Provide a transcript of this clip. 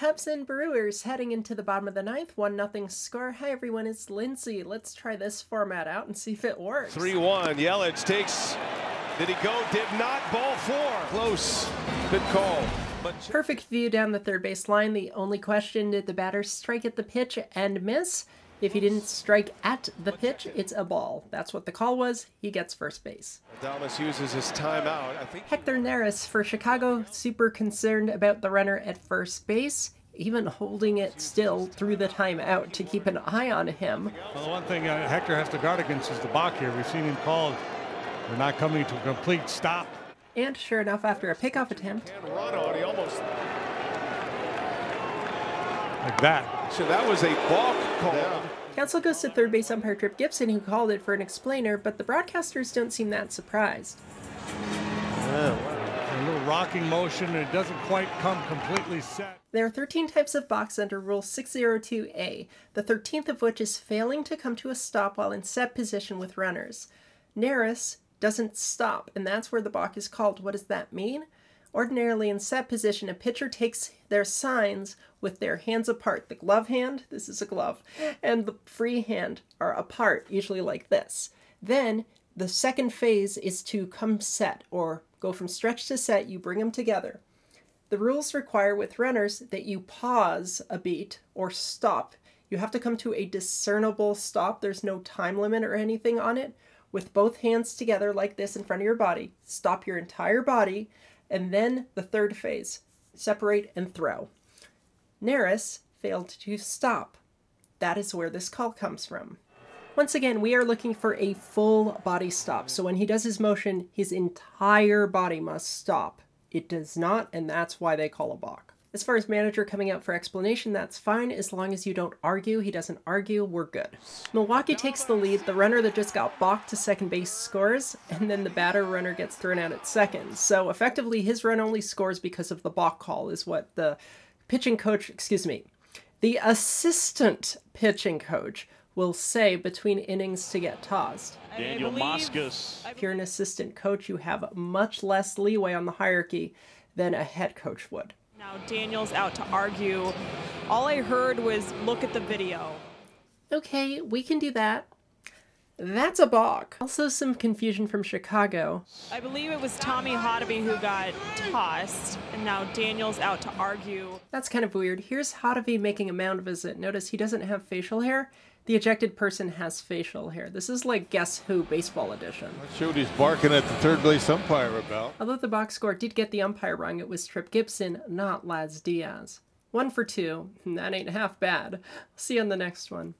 Cubs and Brewers heading into the bottom of the ninth, 1-0 score. Hi everyone, it's Lindsay. Let's try this format out and see if it works. 3-1, Ejects takes, did he go? Did not, ball four. Close, good call. Perfect view down the third base line. The only question, did the batter strike at the pitch and miss? If he didn't strike at the pitch, it's a ball. That's what the call was. He gets first base. Adames uses his timeout. Hector Neris for Chicago, super concerned about the runner at first base, even holding it still through the timeout to keep an eye on him. Well, the one thing Hector has to guard against is the Balk here. We've seen him called. We're not coming to a complete stop. And sure enough, after a pickoff attempt, Run on, he almost like that. So that was a balk call. Yeah. Counsel goes to third base umpire Tripp Gibson, who called it for an explainer, but the broadcasters don't seem that surprised. A little rocking motion, and it doesn't quite come completely set. There are 13 types of balks under Rule 602A, the 13th of which is failing to come to a stop while in set position with runners. Neris doesn't stop, and that's where the balk is called. What does that mean? Ordinarily in set position, a pitcher takes their signs with their hands apart. The glove hand, this is a glove, and the free hand are apart, usually like this. Then the second phase is to come set, or go from stretch to set. You bring them together. The rules require with runners that you pause a beat or stop. You have to come to a discernible stop. There's no time limit or anything on it. With both hands together like this in front of your body, stop your entire body, and then the third phase, separate and throw. Neris failed to stop. That is where this call comes from. Once again, we are looking for a full body stop. So when he does his motion, his entire body must stop. It does not, and that's why they call a balk. As far as manager coming out for explanation, that's fine as long as you don't argue. He doesn't argue, we're good. Milwaukee takes the lead. The runner that just got balked to second base scores, and then the batter runner gets thrown out at second. So effectively, his run only scores because of the balk call is what the pitching coach, the assistant pitching coach will say between innings to get tossed. Moskos. If you're an assistant coach, you have much less leeway on the hierarchy than a head coach would. Now Daniel's out to argue. All I heard was look at the video. Okay, we can do that. That's a balk. Also some confusion from Chicago. I believe it was Tommy Hotovy who got tossed, and now Daniel's out to argue. That's kind of weird. Here's Hotovy making a mound visit. Notice he doesn't have facial hair. The ejected person has facial hair. This is like Guess Who baseball edition. Not sure what he's barking at the third base umpire about. Although the box score did get the umpire wrong, it was Tripp Gibson, not Laz Diaz. 1 for 2. That ain't half bad. See you on the next one.